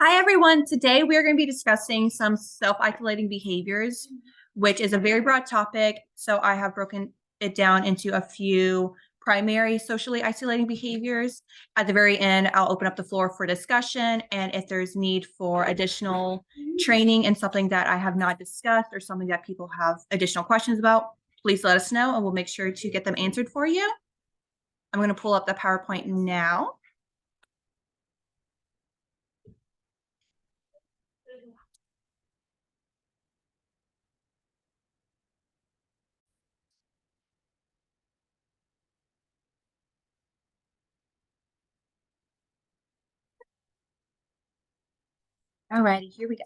Hi, everyone. Today we are going to be discussing some self-isolating behaviors, which is a very broad topic. So I have broken it down into a few primary socially isolating behaviors. At the very end, I'll open up the floor for discussion. And if there's need for additional training and something that I have not discussed or something that people have additional questions about, please let us know and we'll make sure to get them answered for you. I'm going to pull up the PowerPoint now. All righty, here we go.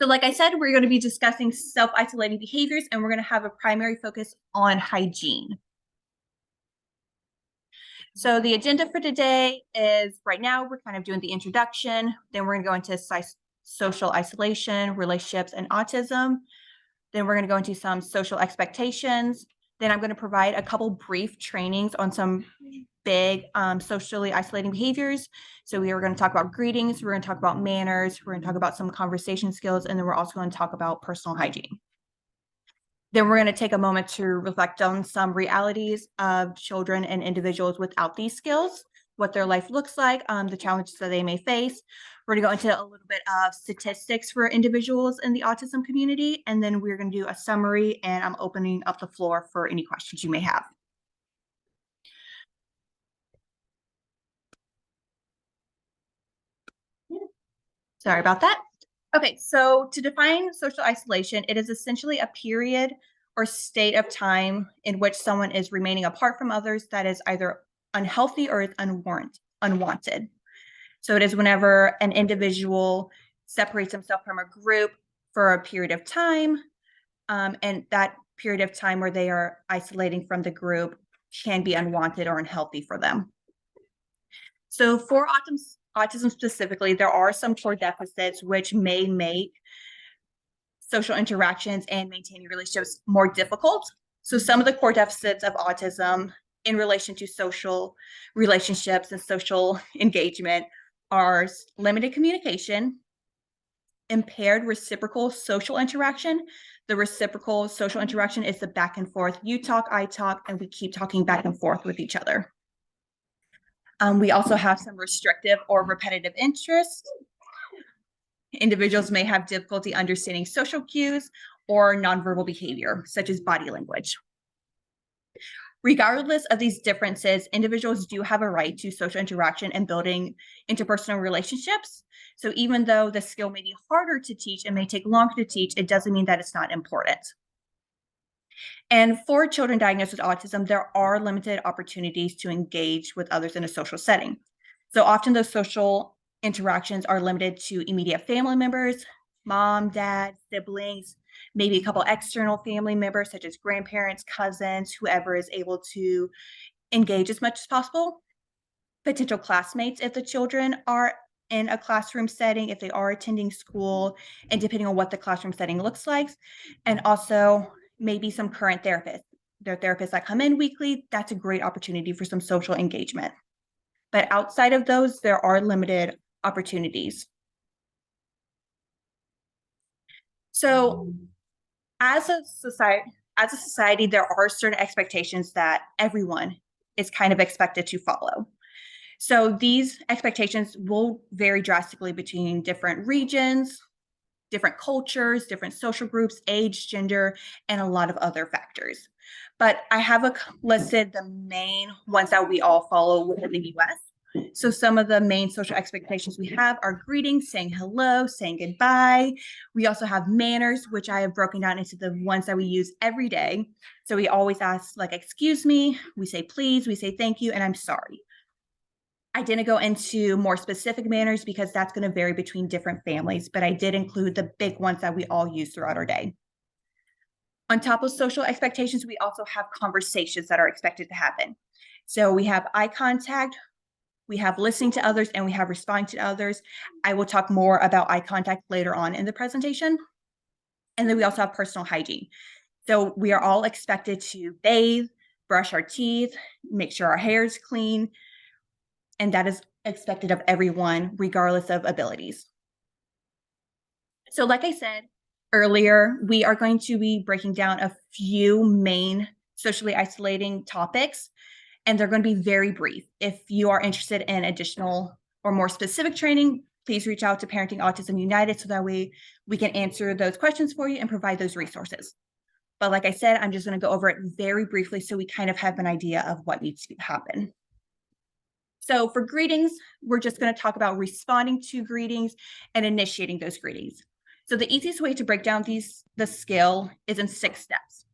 So like I said, we're going to be discussing self-isolating behaviors, and we're going to have a primary focus on hygiene. So the agenda for today is, right now, we're kind of doing the introduction. Then we're going to go into social isolation, relationships, and autism. Then we're going to go into some social expectations. Then I'm going to provide a couple brief trainings on some big socially isolating behaviors. So we are going to talk about greetings, we're going to talk about manners, we're going to talk about some conversation skills, and then we're also going to talk about personal hygiene. Then we're going to take a moment to reflect on some realities of children and individuals without these skills, what their life looks like, the challenges that they may face. We're going to go into a little bit of statistics for individuals in the autism community, and then we're going to do a summary, and I'm opening up the floor for any questions you may have. Sorry about that. Okay, so to define social isolation, it is essentially a period or state of time in which someone is remaining apart from others that is either unhealthy or is unwanted. So it is whenever an individual separates himself from a group for a period of time, and that period of time where they are isolating from the group can be unwanted or unhealthy for them. So for autism specifically, there are some core deficits which may make social interactions and maintaining relationships more difficult. So some of the core deficits of autism in relation to social relationships and social engagement are limited communication, impaired reciprocal social interaction. The reciprocal social interaction is the back and forth. You talk, I talk, and we keep talking back and forth with each other. We also have some restrictive or repetitive interests. Individuals may have difficulty understanding social cues or nonverbal behavior, such as body language. Regardless of these differences, individuals do have a right to social interaction and building interpersonal relationships. So even though the skill may be harder to teach and may take longer to teach, it doesn't mean that it's not important. And for children diagnosed with autism, there are limited opportunities to engage with others in a social setting. So often those social interactions are limited to immediate family members, mom, dad, siblings, maybe a couple external family members such as grandparents, cousins, whoever is able to engage as much as possible. Potential classmates if the children are in a classroom setting, if they are attending school, and depending on what the classroom setting looks like. And also maybe some current therapists. There are therapists that come in weekly. That's a great opportunity for some social engagement. But outside of those, there are limited opportunities. So as a society, there are certain expectations that everyone is kind of expected to follow. So these expectations will vary drastically between different regions, different cultures, different social groups, age, gender, and a lot of other factors. But I have listed the main ones that we all follow within the US. So some of the main social expectations we have are greetings, saying hello, saying goodbye. We also have manners, which I have broken down into the ones that we use every day. So we always ask, like, excuse me, we say please, we say thank you, and I'm sorry. I didn't go into more specific manners because that's going to vary between different families, but I did include the big ones that we all use throughout our day. On top of social expectations, we also have conversations that are expected to happen. So we have eye contact, we have listening to others, and we have responding to others. I will talk more about eye contact later on in the presentation. And then we also have personal hygiene. So we are all expected to bathe, brush our teeth, make sure our hair is clean, and that is expected of everyone, regardless of abilities. So, like I said earlier, we are going to be breaking down a few main socially isolating topics, and they're going to be very brief. If you are interested in additional or more specific training, please reach out to Parenting Autism United so that way we can answer those questions for you and provide those resources. But like I said, I'm just going to go over it very briefly so we kind of have an idea of what needs to happen. So for greetings, we're just going to talk about responding to greetings and initiating those greetings. So the easiest way to break down the skill is in 6 steps.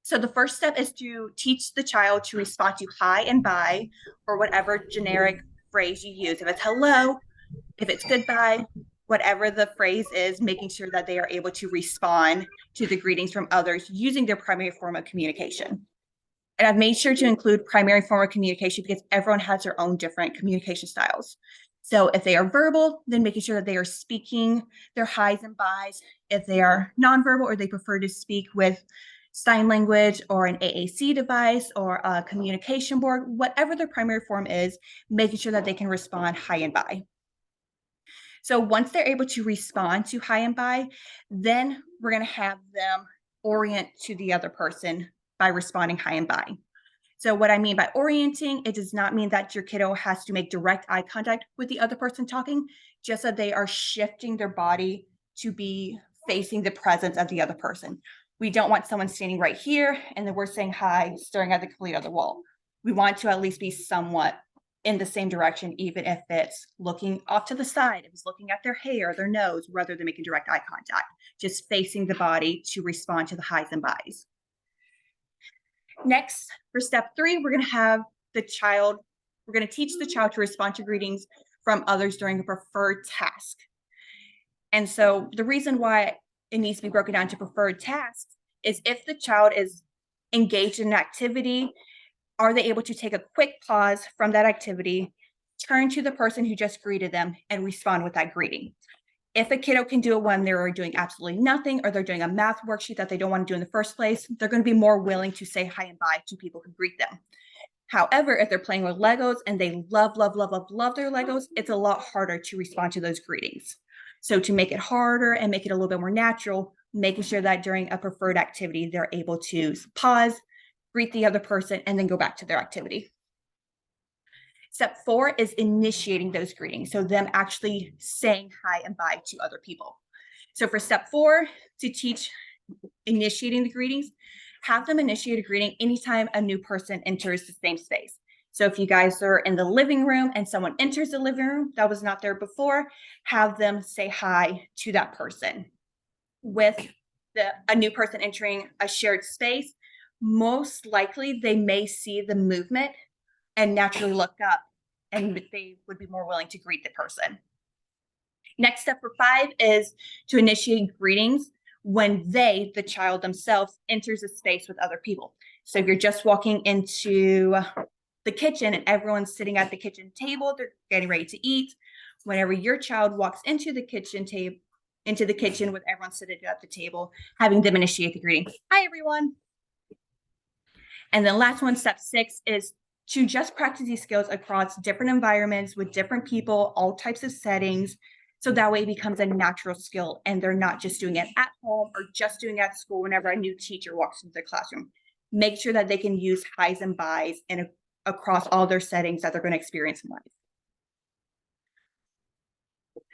So the first step is to teach the child to respond to hi and bye, or whatever generic phrase you use. If it's hello, if it's goodbye, whatever the phrase is, making sure that they are able to respond to the greetings from others using their primary form of communication. And I've made sure to include primary form of communication because everyone has their own different communication styles. So if they are verbal, then making sure that they are speaking their highs and byes. If they are nonverbal or they prefer to speak with sign language or an AAC device or a communication board, whatever their primary form is, making sure that they can respond hi and bye. So once they're able to respond to hi and bye, then we're going to have them orient to the other person by responding hi and bye. So what I mean by orienting, it does not mean that your kiddo has to make direct eye contact with the other person talking, just that they are shifting their body to be facing the presence of the other person. We don't want someone standing right here and then we're saying hi, staring at the complete other wall. We want to at least be somewhat in the same direction, even if it's looking off to the side, if it's looking at their hair, their nose, rather than making direct eye contact, just facing the body to respond to the highs and byes. Next, for step 3, we're going to teach the child to respond to greetings from others during a preferred task. And so the reason why it needs to be broken down to preferred tasks is if the child is engaged in an activity, are they able to take a quick pause from that activity, turn to the person who just greeted them, and respond with that greeting? If a kiddo can do it when they're doing absolutely nothing or they're doing a math worksheet that they don't want to do in the first place, they're going to be more willing to say hi and bye to people who greet them. However, if they're playing with Legos and they love their Legos, it's a lot harder to respond to those greetings. So to make it harder and make it a little bit more natural, making sure that during a preferred activity, they're able to pause, greet the other person, and then go back to their activity. Step 4 is initiating those greetings. So them actually saying hi and bye to other people. So for step 4, to teach initiating the greetings, have them initiate a greeting anytime a new person enters the same space. So if you guys are in the living room and someone enters the living room that was not there before, have them say hi to that person. With a new person entering a shared space, most likely they may see the movement and naturally look up, and they would be more willing to greet the person. Next step for 5 is to initiate greetings when the child themselves, enters a space with other people. So if you're just walking into the kitchen and everyone's sitting at the kitchen table, they're getting ready to eat. Whenever your child walks into the kitchen with everyone sitting at the table, having them initiate the greeting. Hi, everyone. And then last one, step 6, is to just practice these skills across different environments with different people, all types of settings. So that way it becomes a natural skill and they're not just doing it at home or just doing it at school whenever a new teacher walks into the classroom. Make sure that they can use highs and byes across all their settings that they're going to experience in life.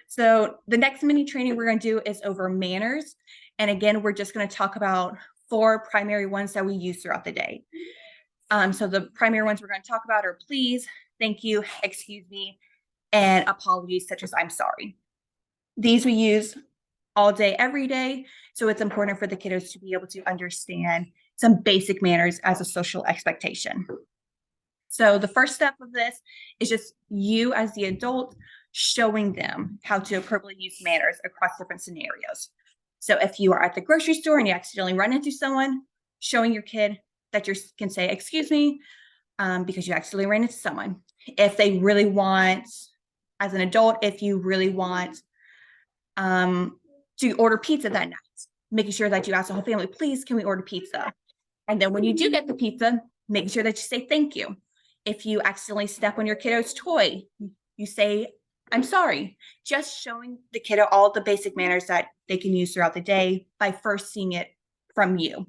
So the next mini training we're going to do is over manners. And again, we're just going to talk about 4 primary ones that we use throughout the day. So the primary ones we're going to talk about are please, thank you, excuse me, and apologies such as I'm sorry. These we use all day, every day. So it's important for the kiddos to be able to understand some basic manners as a social expectation. So the first step of this is just you as the adult showing them how to appropriately use manners across different scenarios. So if you are at the grocery store and you accidentally run into someone, showing your kid that you can say, excuse me, because you accidentally ran into someone. If they really want, as an adult, if you really want to order pizza that night, making sure that you ask the whole family, please, can we order pizza? And then when you do get the pizza, making sure that you say thank you. If you accidentally step on your kiddo's toy, you say, I'm sorry. Just showing the kiddo all the basic manners that they can use throughout the day by first seeing it from you.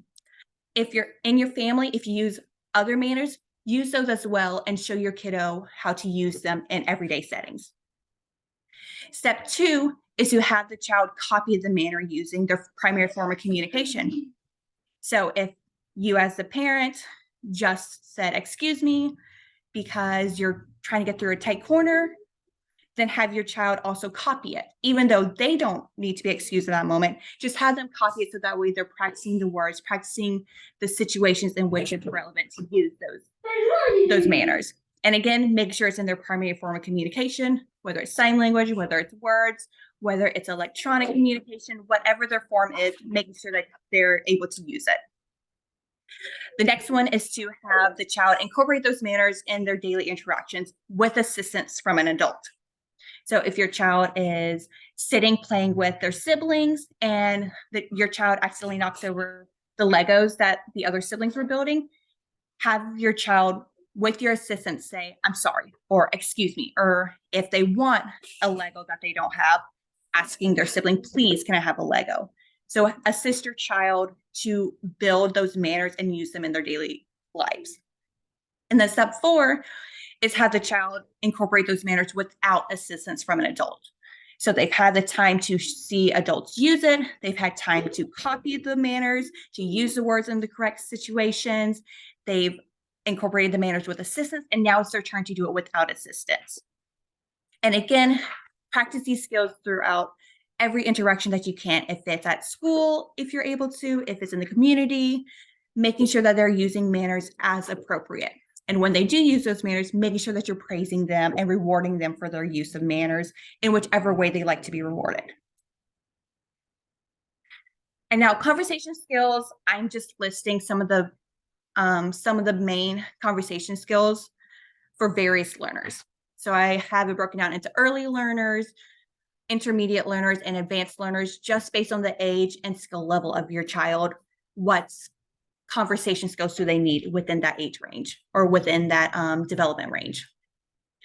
If you're in your family, if you use other manners, use those as well and show your kiddo how to use them in everyday settings. Step 2 is to have the child copy the manner using their primary form of communication. So if you as the parent just said, excuse me, because you're trying to get through a tight corner, then have your child also copy it, even though they don't need to be excused in that moment. Just have them copy it so that way they're practicing the words, practicing the situations in which it's relevant to use those manners. And again, make sure it's in their primary form of communication, whether it's sign language, whether it's words, whether it's electronic communication, whatever their form is, making sure that they're able to use it. The next one is to have the child incorporate those manners in their daily interactions with assistance from an adult. So if your child is sitting playing with their siblings and your child accidentally knocks over the Legos that the other siblings were building, have your child with your assistant say, I'm sorry, or excuse me, or if they want a Lego that they don't have, asking their sibling, please, can I have a Lego? So assist your child to build those manners and use them in their daily lives. And then step 4 is have the child incorporate those manners without assistance from an adult. So they've had the time to see adults use it. They've had time to copy the manners, to use the words in the correct situations. They've incorporated the manners with assistance, and now it's their turn to do it without assistance. And again, practice these skills throughout every interaction that you can. If it's at school, if you're able to, if it's in the community, making sure that they're using manners as appropriate. And when they do use those manners, making sure that you're praising them and rewarding them for their use of manners in whichever way they like to be rewarded. And now conversation skills, I'm just listing some of the main conversation skills for various learners. So I have it broken down into early learners, intermediate learners, and advanced learners, just based on the age and skill level of your child. What conversation skills do they need within that age range or within that development range?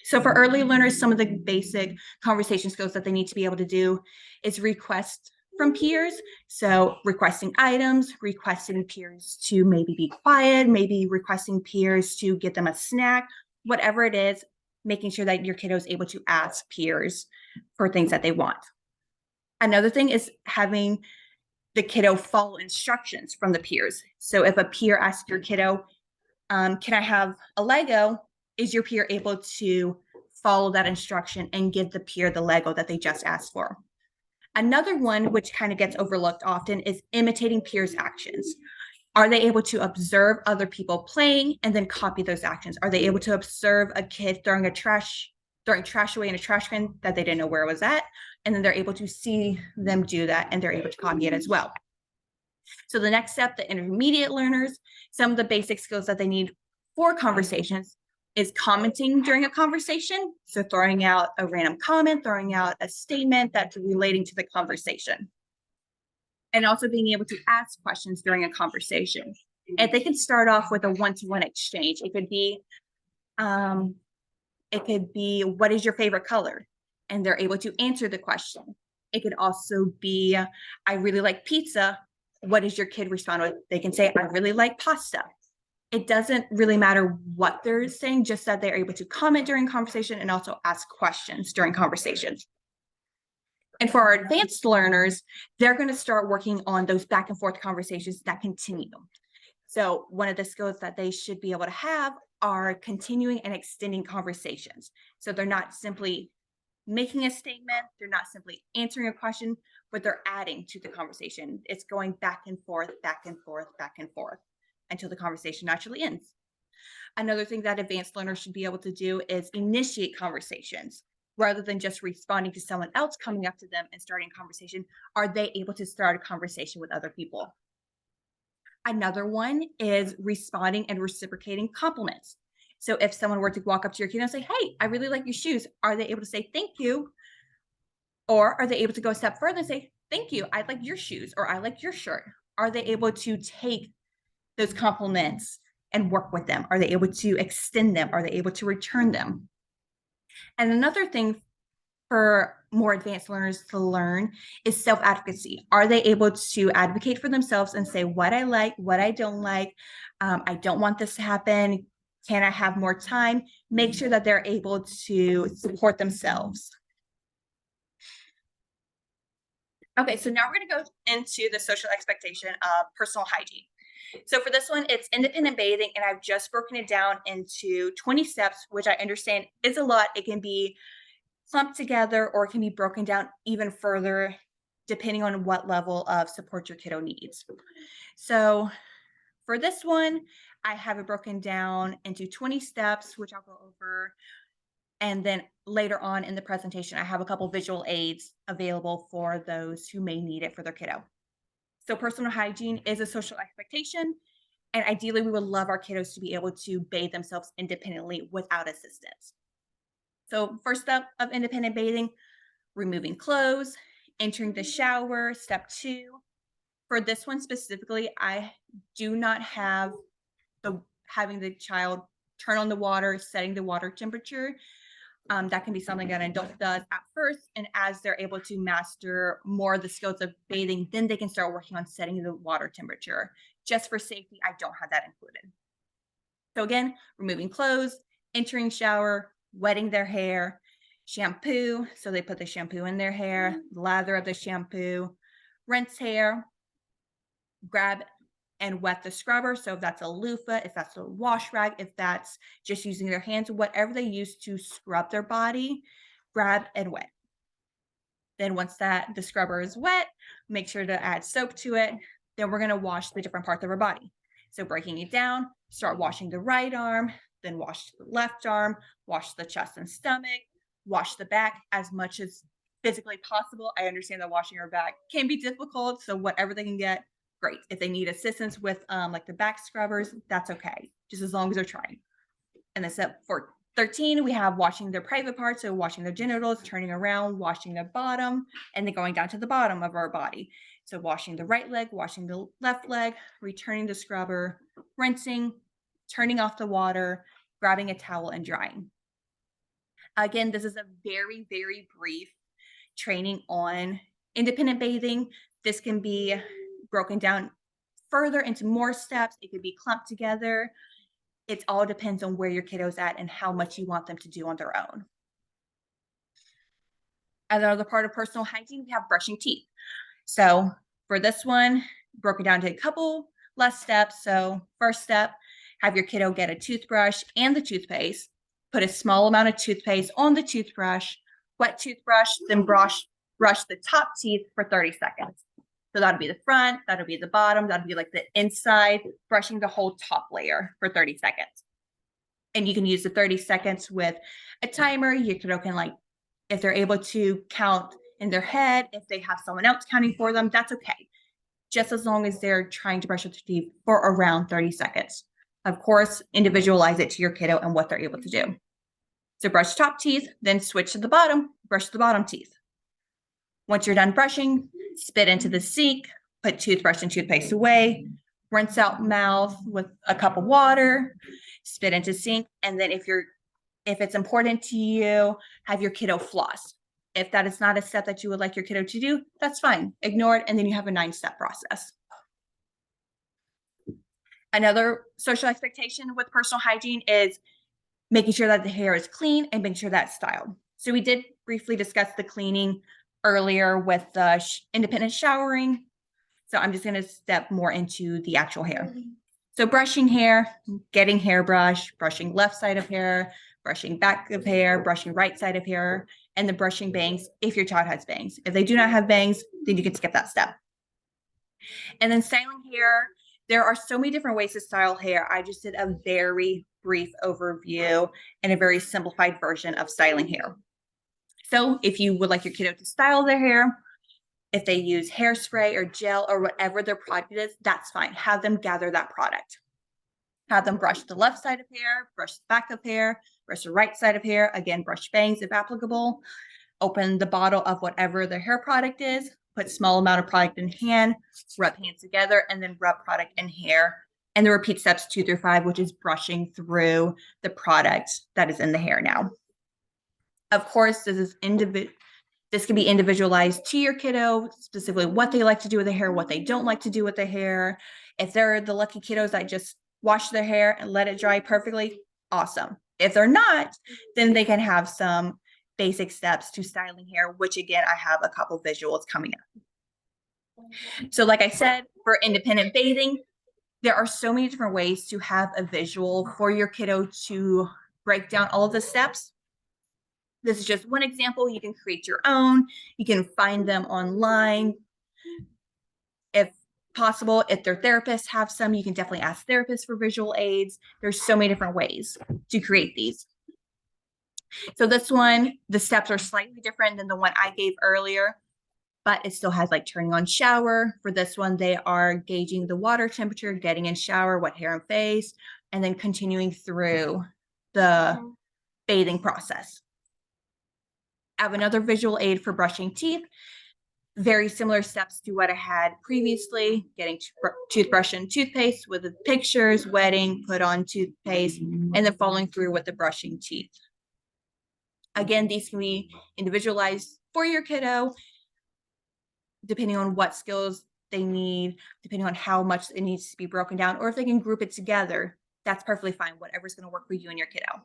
So for early learners, some of the basic conversation skills that they need to be able to do is request from peers. So requesting items, requesting peers to maybe be quiet, maybe requesting peers to get them a snack, whatever it is, making sure that your kiddo is able to ask peers for things that they want. Another thing is having the kiddo follow instructions from the peers. So if a peer asks your kiddo, can I have a Lego? Is your peer able to follow that instruction and give the peer the Lego that they just asked for? Another one, which kind of gets overlooked often, is imitating peers' actions. Are they able to observe other people playing and then copy those actions? Are they able to observe a kid throwing trash away in a trash can that they didn't know where it was at? And then they're able to see them do that and they're able to copy it as well. So the next step, the intermediate learners, some of the basic skills that they need for conversations is commenting during a conversation. So throwing out a random comment, throwing out a statement that's relating to the conversation. And also being able to ask questions during a conversation. And they can start off with a one-to-one exchange. It could be, what is your favorite color? And they're able to answer the question. It could also be, I really like pizza. What does your kid respond with? They can say, I really like pasta. It doesn't really matter what they're saying, just that they're able to comment during conversation and also ask questions during conversations. And for our advanced learners, they're going to start working on those back and forth conversations that continue. So one of the skills that they should be able to have are continuing and extending conversations. So they're not simply making a statement, they're not simply answering a question, but they're adding to the conversation. It's going back and forth, back and forth, back and forth until the conversation naturally ends. Another thing that advanced learners should be able to do is initiate conversations. Rather than just responding to someone else coming up to them and starting a conversation, are they able to start a conversation with other people? Another one is responding and reciprocating compliments. So if someone were to walk up to your kid and say, hey, I really like your shoes, are they able to say thank you? Or are they able to go a step further and say, thank you, I like your shoes, or I like your shirt? Are they able to take those compliments and work with them? Are they able to extend them? Are they able to return them? And another thing for more advanced learners to learn is self-advocacy. Are they able to advocate for themselves and say what I like, what I don't like? I don't want this to happen. Can I have more time? Make sure that they're able to support themselves. Okay, so now we're going to go into the social expectation of personal hygiene. So for this one, it's independent bathing, and I've just broken it down into 20 steps, which I understand is a lot. It can be clumped together or it can be broken down even further depending on what level of support your kiddo needs. So for this one, I have it broken down into 20 steps, which I'll go over. And then later on in the presentation, I have a couple visual aids available for those who may need it for their kiddo. So personal hygiene is a social expectation. And ideally, we would love our kiddos to be able to bathe themselves independently without assistance. So first step of independent bathing, removing clothes, entering the shower. Step 2. For this one specifically, I do not have having the child turn on the water, setting the water temperature. That can be something that an adult does at first, and as they're able to master more of the skills of bathing, then they can start working on setting the water temperature. Just for safety, I don't have that included. So again, removing clothes, entering shower, wetting their hair, shampoo. So they put the shampoo in their hair, lather of the shampoo, rinse hair, grab and wet the scrubber. So if that's a loofah, if that's a wash rag, if that's just using their hands, whatever they use to scrub their body, grab and wet. Then once the scrubber is wet, make sure to add soap to it. Then we're going to wash the different parts of our body. So breaking it down, start washing the right arm, then wash the left arm, wash the chest and stomach, wash the back as much as physically possible. I understand that washing your back can be difficult, so whatever they can get, great. If they need assistance with like the back scrubbers, that's okay, just as long as they're trying. And then step 13, we have washing their private parts, so washing their genitals, turning around, washing the bottom, and then going down to the bottom of our body. So washing the right leg, washing the left leg, returning the scrubber, rinsing, turning off the water, grabbing a towel and drying. Again, this is a very, very brief training on independent bathing. This can be broken down further into more steps. It could be clumped together. It all depends on where your kiddo's at and how much you want them to do on their own. Another part of personal hygiene, we have brushing teeth. So for this one, broken down to a couple less steps. So first step, have your kiddo get a toothbrush and the toothpaste. Put a small amount of toothpaste on the toothbrush, wet toothbrush, then brush the top teeth for 30 seconds. So that'll be the front, that'll be the bottom, that'll be like the inside, brushing the whole top layer for 30 seconds. And you can use the 30 seconds with a timer. Your kiddo can, like, if they're able to count in their head, if they have someone else counting for them, that's okay. Just as long as they're trying to brush their teeth for around 30 seconds. Of course, individualize it to your kiddo and what they're able to do. So brush top teeth, then switch to the bottom, brush the bottom teeth. Once you're done brushing, spit into the sink, put toothbrush and toothpaste away, rinse out mouth with a cup of water, spit into sink, and then if it's important to you, have your kiddo floss. If that is not a step that you would like your kiddo to do, that's fine. Ignore it, and then you have a 9-step process. Another social expectation with personal hygiene is making sure that the hair is clean and making sure that's styled. So we did briefly discuss the cleaning earlier with the independent showering. So I'm just going to step more into the actual hair. So brushing hair, getting hairbrush, brushing left side of hair, brushing back of hair, brushing right side of hair, and then brushing bangs if your child has bangs. If they do not have bangs, then you can skip that step. And then styling hair, there are so many different ways to style hair. I just did a very brief overview and a very simplified version of styling hair. So if you would like your kiddo to style their hair, if they use hairspray or gel or whatever their product is, that's fine. Have them gather that product. Have them brush the left side of hair, brush the back of hair, brush the right side of hair. Again, brush bangs if applicable. Open the bottle of whatever their hair product is. Put small amount of product in hand, rub hands together, and then rub product in hair and the repeat steps 2 through 5, which is brushing through the product that is in the hair now. Of course, this can be individualized to your kiddo, specifically what they like to do with the hair, what they don't like to do with the hair. If they're the lucky kiddos that just wash their hair and let it dry perfectly, awesome. If they're not, then they can have some basic steps to styling hair, which again, I have a couple visuals coming up. So like I said, for independent bathing, there are so many different ways to have a visual for your kiddo to break down all of the steps. This is just one example. You can create your own. You can find them online. If possible, if their therapists have some, you can definitely ask therapists for visual aids. There's so many different ways to create these. So this one, the steps are slightly different than the one I gave earlier, but it still has like turning on shower. For this one, they are gauging the water temperature, getting in shower, wet hair and face, and then continuing through the bathing process. I have another visual aid for brushing teeth. Very similar steps to what I had previously, getting toothbrush and toothpaste with the pictures, wetting, put on toothpaste, and then following through with the brushing teeth. Again, these can be individualized for your kiddo, depending on what skills they need, depending on how much it needs to be broken down, or if they can group it together, that's perfectly fine, whatever's going to work for you and your kiddo.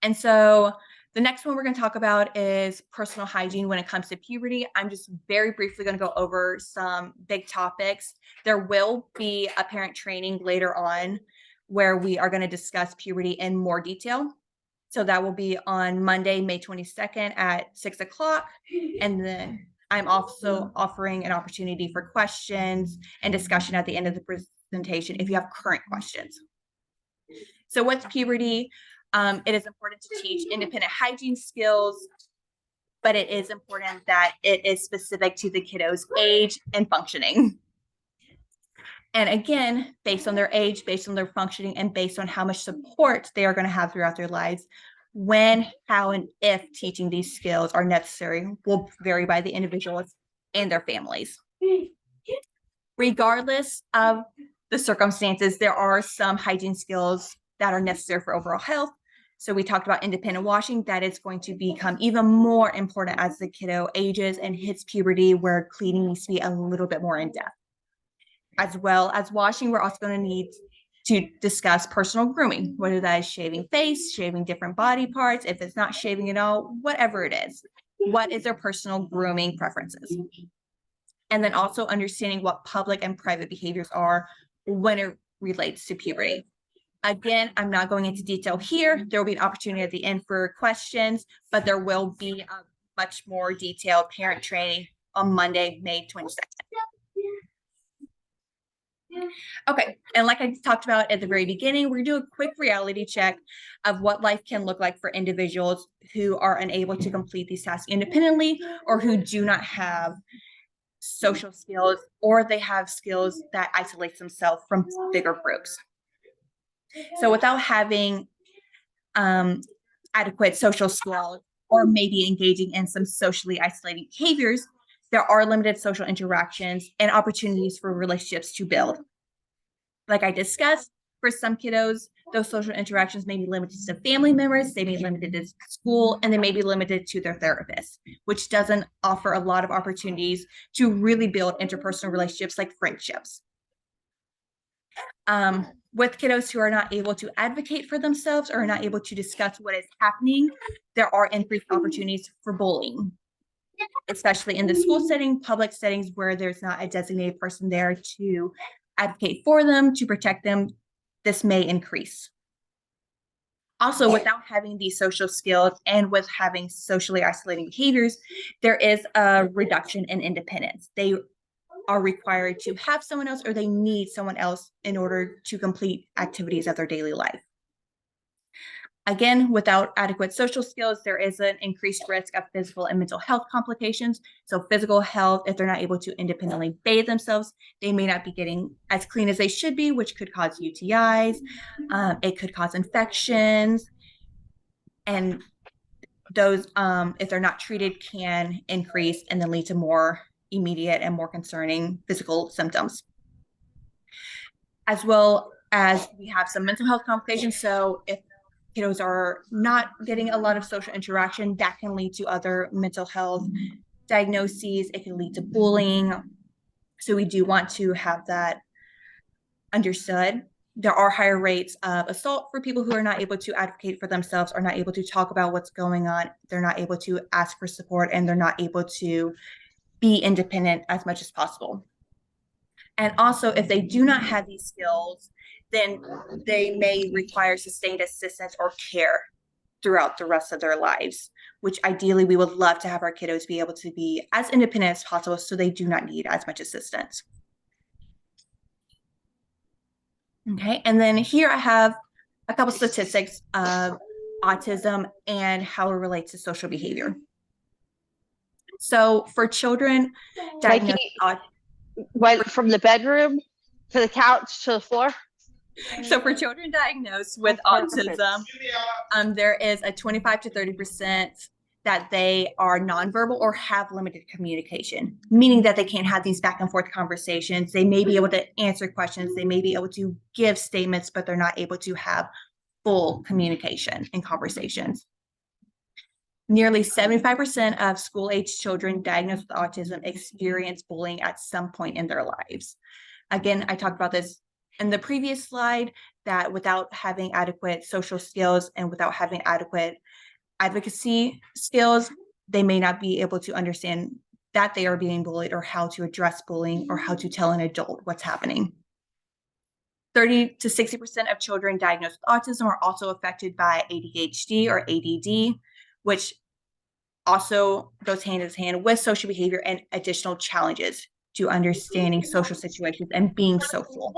And so the next one we're going to talk about is personal hygiene when it comes to puberty. I'm just very briefly going to go over some big topics. There will be a parent training later on where we are going to discuss puberty in more detail. So that will be on Monday, May 22nd at 6 o'clock. And then I'm also offering an opportunity for questions and discussion at the end of the presentation if you have current questions. So with puberty, it is important to teach independent hygiene skills, but it is important that it is specific to the kiddo's age and functioning. And again, based on their age, based on their functioning, and based on how much support they are going to have throughout their lives, when, how, and if teaching these skills are necessary will vary by the individuals and their families. Regardless of the circumstances, there are some hygiene skills that are necessary for overall health. So we talked about independent washing. That is going to become even more important as the kiddo ages and hits puberty, where cleaning needs to be a little bit more in depth. As well as washing, we're also going to need to discuss personal grooming, whether that is shaving face, shaving different body parts, if it's not shaving at all, whatever it is. What is their personal grooming preferences? And then also understanding what public and private behaviors are when it relates to puberty. Again, I'm not going into detail here. There will be an opportunity at the end for questions, but there will be a much more detailed parent training on Monday, May 22nd. Okay, and like I talked about at the very beginning, we're gonna do a quick reality check of what life can look like for individuals who are unable to complete these tasks independently or who do not have social skills, or they have skills that isolate themselves from bigger groups. So without having adequate social skills or maybe engaging in some socially isolating behaviors, there are limited social interactions and opportunities for relationships to build. Like I discussed, for some kiddos, those social interactions may be limited to family members, they may be limited to school, and they may be limited to their therapist, which doesn't offer a lot of opportunities to really build interpersonal relationships like friendships. With kiddos who are not able to advocate for themselves or are not able to discuss what is happening, there are increased opportunities for bullying, especially in the school setting, public settings where there's not a designated person there to advocate for them, to protect them. This may increase. Also, without having these social skills and with having socially isolating behaviors, there is a reduction in independence. They are required to have someone else or they need someone else in order to complete activities of their daily life. Again, without adequate social skills, there is an increased risk of physical and mental health complications. So physical health, if they're not able to independently bathe themselves, they may not be getting as clean as they should be, which could cause UTIs. It could cause infections. And those, if they're not treated, can increase and then lead to more immediate and more concerning physical symptoms. as well as we have some mental health complications. So if kiddos are not getting a lot of social interaction, that can lead to other mental health diagnoses. It can lead to bullying. So we do want to have that understood. There are higher rates of assault for people who are not able to advocate for themselves, are not able to talk about what's going on. They're not able to ask for support, and they're not able to be independent as much as possible. And also, if they do not have these skills, then they may require sustained assistance or care throughout the rest of their lives, which ideally we would love to have our kiddos be able to be as independent as possible so they do not need as much assistance. Okay, and then here I have a couple statistics of autism and how it relates to social behavior. So for children diagnosed went from the bedroom to the couch to the floor. So for children diagnosed with autism, there is a 25 to 30% that they are nonverbal or have limited communication, meaning that they can't have these back and forth conversations. They may be able to answer questions, they may be able to give statements, but they're not able to have full communication and conversations. Nearly 75% of school-age children diagnosed with autism experience bullying at some point in their lives. Again, I talked about this in the previous slide, that without having adequate social skills and without having adequate advocacy skills, they may not be able to understand that they are being bullied or how to address bullying or how to tell an adult what's happening. 30 to 60% of children diagnosed with autism are also affected by ADHD or ADD, which also goes hand in hand with social behavior and additional challenges to understanding social situations and being social.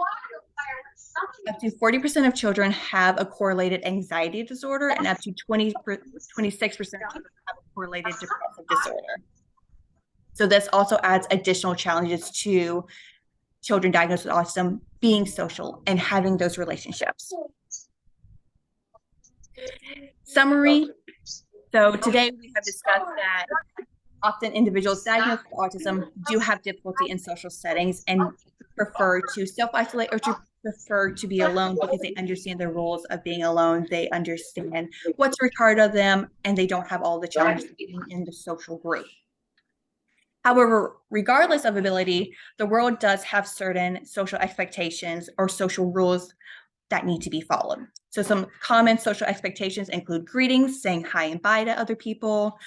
Up to 40% of children have a correlated anxiety disorder, and up to 26% of children have a correlated depressive disorder. So this also adds additional challenges to children diagnosed with autism being social and having those relationships. Summary. So today we have discussed that often individuals diagnosed with autism do have difficulty in social settings and prefer to self-isolate or to prefer to be alone because they understand the rules of being alone. They understand what's required of them, and they don't have all the challenges of being in the social group. However, regardless of ability, the world does have certain social expectations or social rules that need to be followed. So some common social expectations include greetings, saying hi and bye to other people,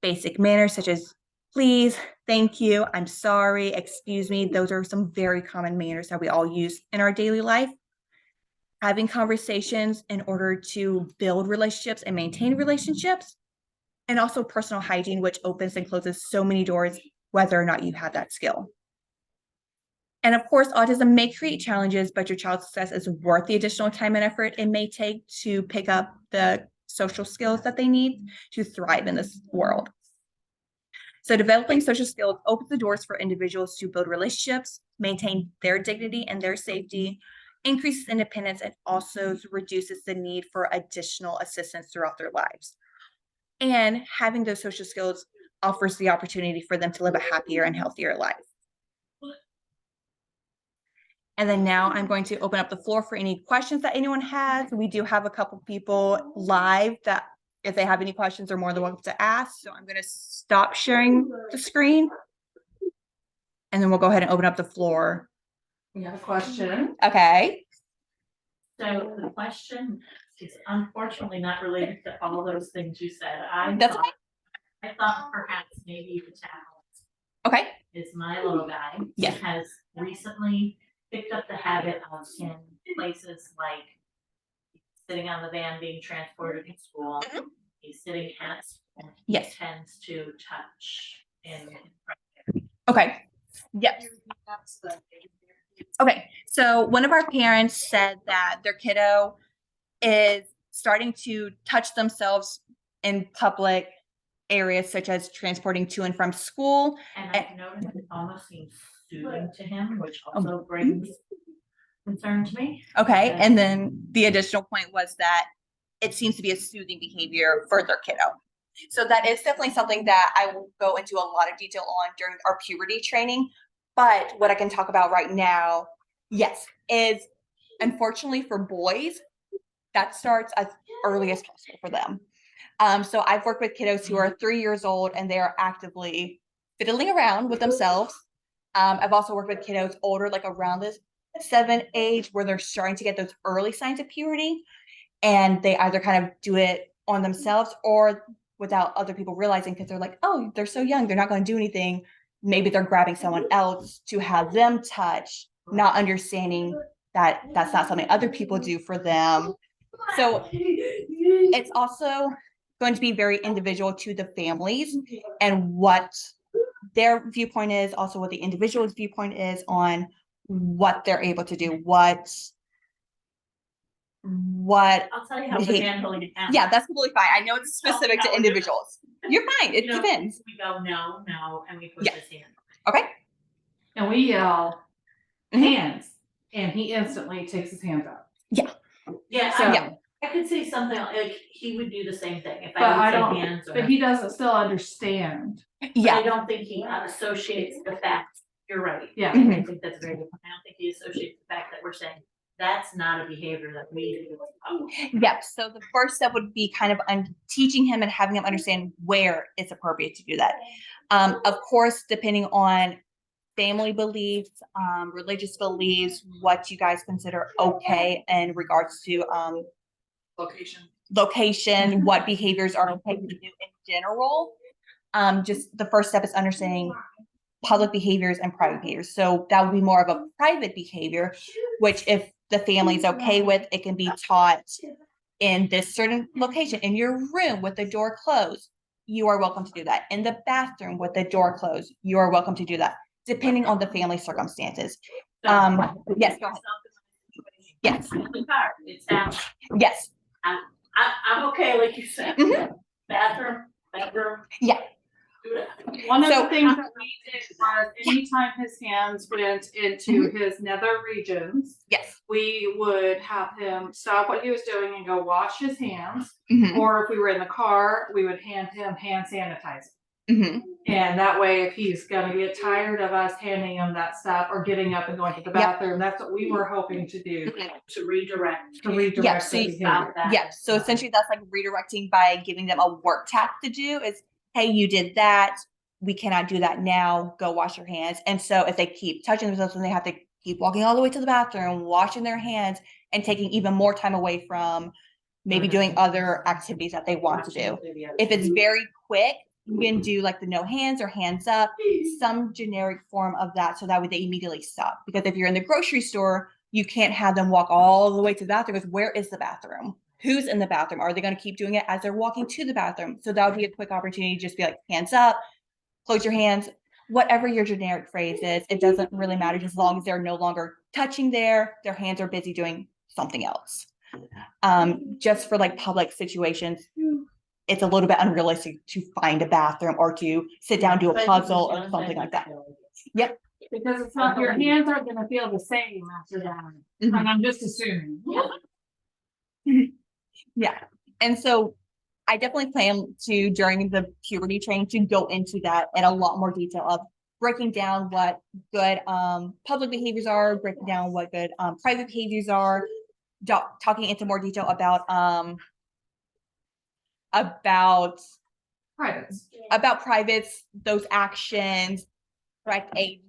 basic manners such as please, thank you, I'm sorry, excuse me. Those are some very common manners that we all use in our daily life. Having conversations in order to build relationships and maintain relationships, and also personal hygiene, which opens and closes so many doors, whether or not you have that skill. And of course, autism may create challenges, but your child's success is worth the additional time and effort it may take to pick up the social skills that they need to thrive in this world. So developing social skills opens the doors for individuals to build relationships, maintain their dignity and their safety, increases independence, and also reduces the need for additional assistance throughout their lives. And having those social skills offers the opportunity for them to live a happier and healthier life. And then now I'm going to open up the floor for any questions that anyone has. We do have a couple people live that if they have any questions are more than welcome to ask. So I'm going to stop sharing the screen. And then we'll go ahead and open up the floor. We have a question. Okay. So the question is unfortunately not related to all those things you said. I thought perhaps maybe the child Okay. is my little guy. Yeah. He has recently picked up the habit of in places like sitting on the van being transported to school. Mm-hmm. He's sitting at school. Yes. He tends to touch in. Okay. Yep. Okay. So one of our parents said that their kiddo is starting to touch themselves in public areas such as transporting to and from school. And I've noticed it almost seems soothing to him, which also brings concern to me. Okay. And then the additional point was that it seems to be a soothing behavior for their kiddo. So that is definitely something that I will go into a lot of detail on during our puberty training. But what I can talk about right now, yes, is Unfortunately for boys, that starts as early as possible for them. So I've worked with kiddos who are 3 years old and they are actively fiddling around with themselves. I've also worked with kiddos older, like around this 7 age, where they're starting to get those early signs of puberty, and they either kind of do it on themselves or without other people realizing, because they're like, oh, they're so young, they're not going to do anything. Maybe they're grabbing someone else to have them touch, not understanding that that's not something other people do for them. So it's also going to be very individual to the families and what their viewpoint is, also what the individual's viewpoint is on what they're able to do, what I'll tell you how we're behavior. handling it now. Yeah, that's completely fine. I know it's specific to individuals. You're fine. It depends. We go, no, and we push Yeah. his hand. Okay. And we yell Mhm. hands, and he instantly takes his hands out. Yeah. Yeah, So, I could say something like he would do the same thing if but I I would don't. say hands. But he doesn't still understand. But I Yeah. don't think he associates the fact. You're right. Yeah. Mhm. I think that's a very good point. I don't think he associates the fact that we're saying that's not a behavior that we do. Yep. So the first step would be kind of teaching him and having him understand where it's appropriate to do that. Of course, depending on family beliefs, religious beliefs, what you guys consider okay in regards to location, what behaviors are okay to do in general. Just the first step is understanding public behaviors and private behaviors. So that would be more of a private behavior, which if the family is okay with, it can be taught in this certain location, in your room with the door closed. You are welcome to do that. In the bathroom with the door closed, you are welcome to do that, depending on the family circumstances. Yes, go ahead. Yes. In the car, it's happening. Yes. I'm okay, like you said. Mhm. Bedroom. Yeah. Do it. One of So- the things that we did was anytime his hands went into his nether regions, Yes. we would have him stop what he was doing and go wash his hands. Mhm. Or if we were in the car, we would hand him hand sanitizer. Mhm. And that way, if he's gonna get tired of us handing him that stuff or getting up and going to the bathroom, that's what we were hoping to do. To redirect. To redirect Yeah, the so you behavior. Stop that. Yeah. So essentially that's like redirecting by giving them a work task to do is, hey, you did that. We cannot do that now. Go wash your hands. And so if they keep touching themselves and they have to keep walking all the way to the bathroom, washing their hands and taking even more time away from maybe doing other activities that they want to do. If it's very quick, you can do like the no hands or hands up, some generic form of that. So that way they immediately stop. Because if you're in the grocery store, you can't have them walk all the way to the bathroom. Because where is the bathroom? Who's in the bathroom? Are they going to keep doing it as they're walking to the bathroom? So that would be a quick opportunity to just be like, hands up, close your hands, whatever your generic phrase is. It doesn't really matter, just as long as they're no longer touching their hands are busy doing something else. Just for like public situations, it's a little bit unrealistic to find a bathroom or to sit down, do a puzzle or something like that. Yep. Because it's not, your hands aren't gonna feel the same after that. Mhm. And I'm just assuming. Yeah. And so I definitely plan to, during the puberty training, to go into that in a lot more detail of breaking down what good public behaviors are, breaking down what good private behaviors are, talking into more detail about privates, those actions, correct age,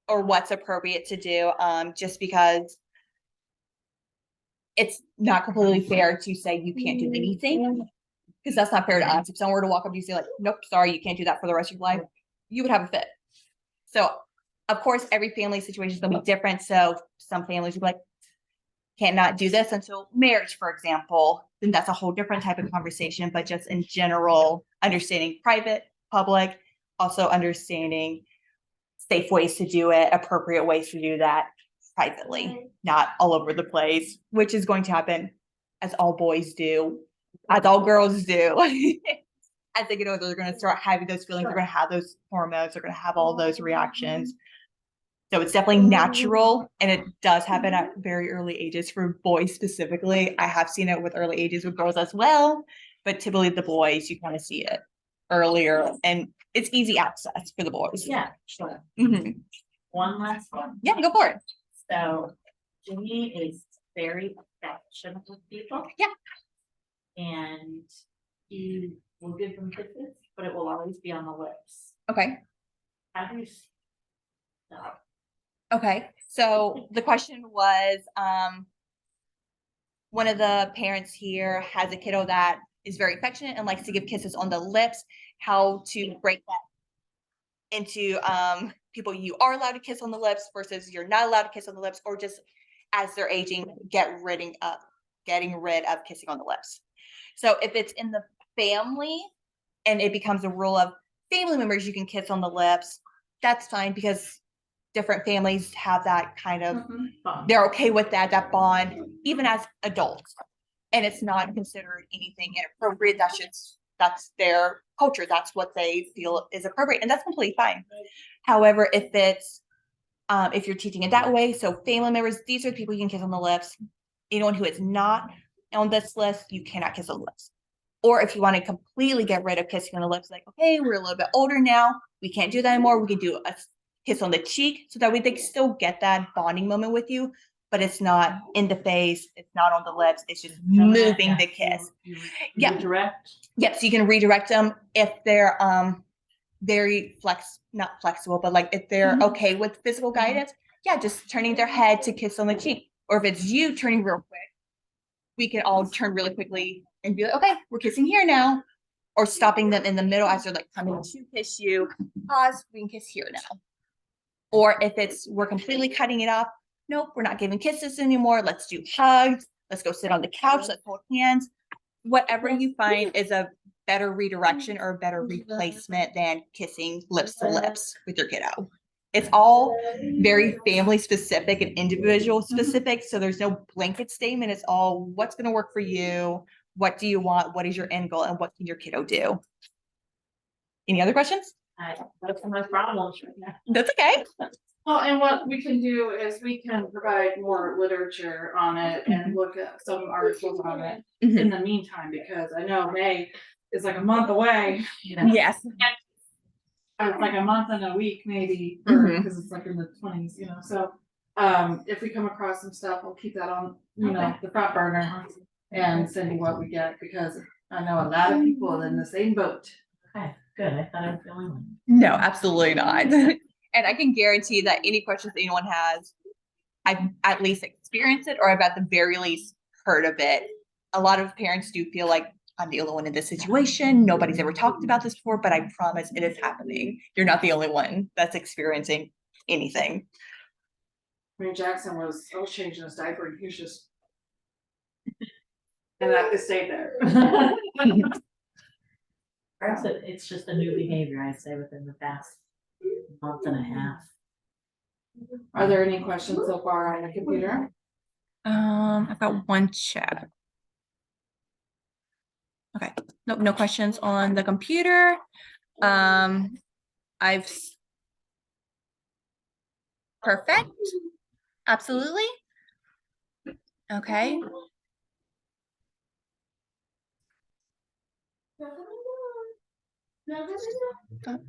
or what's appropriate to do, just because it's not completely fair to say you can't do anything, because that's not fair to us. If someone were to walk up to you and say like, nope, sorry, you can't do that for the rest of your life, you would have a fit. So of course, every family situation is going to be different. So some families would be like, can't not do this until marriage, for example. Then that's a whole different type of conversation. But just in general, understanding private, public, also understanding safe ways to do it, appropriate ways to do that privately, not all over the place, which is going to happen as all boys do, as all girls do. As they get older, they're going to start having those feelings. They're going to have those hormones. They're going to have all those reactions. So it's definitely natural, and it does happen at very early ages for boys specifically. I have seen it with early ages with girls as well, but typically the boys, you kind of see it earlier, and it's easy access for the boys. Yeah, sure. Mhm. One last one. Yeah, go for it. So Jimmy is very affectionate with people. Yeah. And he will give them kisses, but it will always be on the lips. Okay. How do you stop? Okay. So the question was, one of the parents here has a kiddo that is very affectionate and likes to give kisses on the lips. How to break that into people you are allowed to kiss on the lips versus you're not allowed to kiss on the lips, or just as they're aging, getting rid of kissing on the lips. So if it's in the family and it becomes a rule of family members you can kiss on the lips, that's fine, because different families have that kind of, they're okay with that bond, even as adults. And it's not considered anything inappropriate. That's their culture. That's what they feel is appropriate. And that's completely fine. However, if you're teaching it that way, so family members, these are the people you can kiss on the lips. Anyone who is not on this list, you cannot kiss on the lips. Or if you want to completely get rid of kissing on the lips, like, okay, we're a little bit older now, we can't do that anymore. We can do a kiss on the cheek, so that way they still get that bonding moment with you, but it's not in the face, it's not on the lips, it's just moving the kiss. Yeah. Redirect. Yep. So you can redirect them if they're very not flexible, but like if they're okay with physical guidance, yeah, just turning their head to kiss on the cheek. Or if it's you turning real quick, we can all turn really quickly and be like, okay, we're kissing here now. Or stopping them in the middle as they're like coming to kiss you. Pause, we can kiss here now. Or if we're completely cutting it off, nope, we're not giving kisses anymore. Let's do hugs. Let's go sit on the couch. Let's hold hands. Whatever you find is a better redirection or a better replacement than kissing lips to lips with your kiddo. It's all very family specific and individual specific. So there's no blanket statement. It's all what's going to work for you. What do you want? What is your end goal? And what can your kiddo do? Any other questions? That's my problems right now. That's okay. Well, and what we can do is we can provide more literature on it and look at some articles on it in the meantime, because I know May is like a month away. Yes. It's like a month and a week maybe, Mhm. because it's like in the 20s, so if we come across some stuff, we'll keep that on, the front burner and send you what we get, because I know a lot of people are in the same boat. Okay, good. I thought I was the only one. No, absolutely not. And I can guarantee that any questions anyone has, I've at least experienced it, or I've at the very least heard of it. A lot of parents do feel like I'm the only one in this situation. Nobody's ever talked about this before, but I promise it is happening. You're not the only one that's experiencing anything. I mean, Jackson was changing his diaper and he was just, and that it stayed there. Perhaps it's just a new behavior, I'd say, within the past month and a half. Are there any questions so far on the computer? I've got one chat. Okay, nope, no questions on the computer. Perfect. Absolutely. Okay.